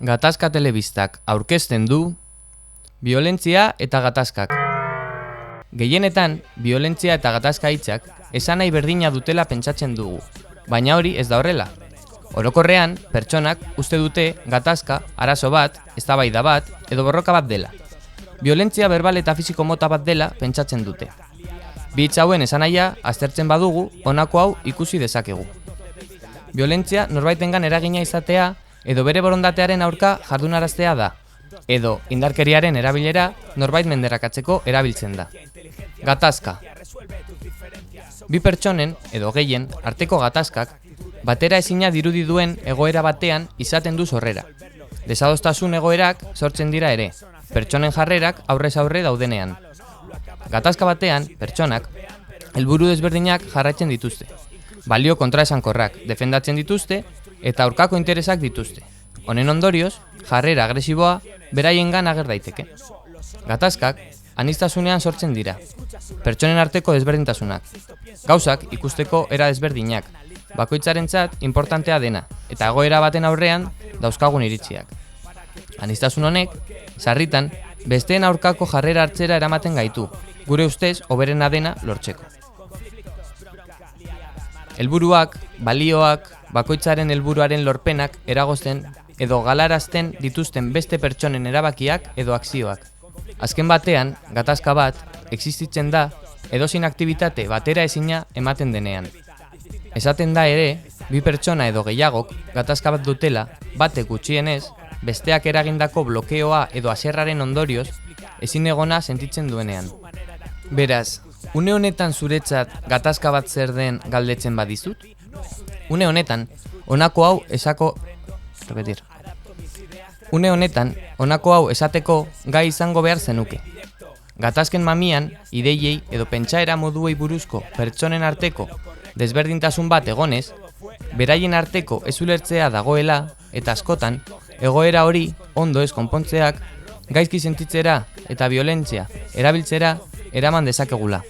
Gatazka telebistak aurkezten du Biolentzia eta gatazkak. Gehienetan, biolentzia eta gatazka hitzak esanahi berdina dutela pentsatzen dugu, baina hori ez da horrela. Orokorrean, pertsonak uste dute gatazka, arazo bat, eztabaida bat edo borroka bat dela. Biolentzia berbal eta fisiko mota bat dela pentsatzen dute. Bi hitz hauen esanahia aztertzen badugu, honako hau ikusi dezakegu. Biolentzia norbaitengan eragina izatea edo bere borondatearen aurka jardunaraztea da, edo indarkeriaren erabilera norbait menderakatzeko erabiltzen da. Gatazka. Bi pertsonen edo gehien arteko gatazkak batera ezina dirudi duen egoera batean izaten du sorrera. Desadostasun egoerak sortzen dira ere, pertsonen jarrerak aurrez aurre daudenean. Gatazka batean, pertsonak, helburu desberdinak jarraitzen dituzte. Balio kontraesankorrak defendatzen dituzte eta aurkako interesak dituzte. Honen ondorioz, jarrera agresiboa beraiengan ager daiteke. Gatazkak aniztasunean sortzen dira. Pertsonen arteko desberdintasunak. Gauzak ikusteko era desberdinak. Bakoitzarentzat inportantea dena eta egoera baten aurrean dauzkagun iritziak. Aniztasun honek, sarritan, besteen aurkako jarrera hartzera eramaten gaitu, gure ustez hoberena dena lortzeko. Helburuak, balioak, bakoitzaren helburuaren lorpenak eragozten edo galarazten dituzten beste pertsonen erabakiak edo akzioak. Azken batean, gatazka bat existitzen da edozein aktibitate batera ezina ematen denean. Esaten da ere, bi pertsona edo gehiagok gatazka bat dutela, batek gutxienez, besteak eragindako blokeoa edo haserraren ondorioz ezin egona sentitzen duenean. Beraz, une honetan zuretzat gatazka bat zer den galdetzen badizut? Une honetan, honako hau esateko gai izango behar zenuke. Gatazken mamian, ideiei edo pentsaera moduei buruzko pertsonen arteko desberdintasun bat egonez, beraien arteko ez ulertzea dagoela eta askotan, egoera hori ondo ez konpontzeak, gaizki sentitzera eta biolentzia erabiltzera eraman dezakegula.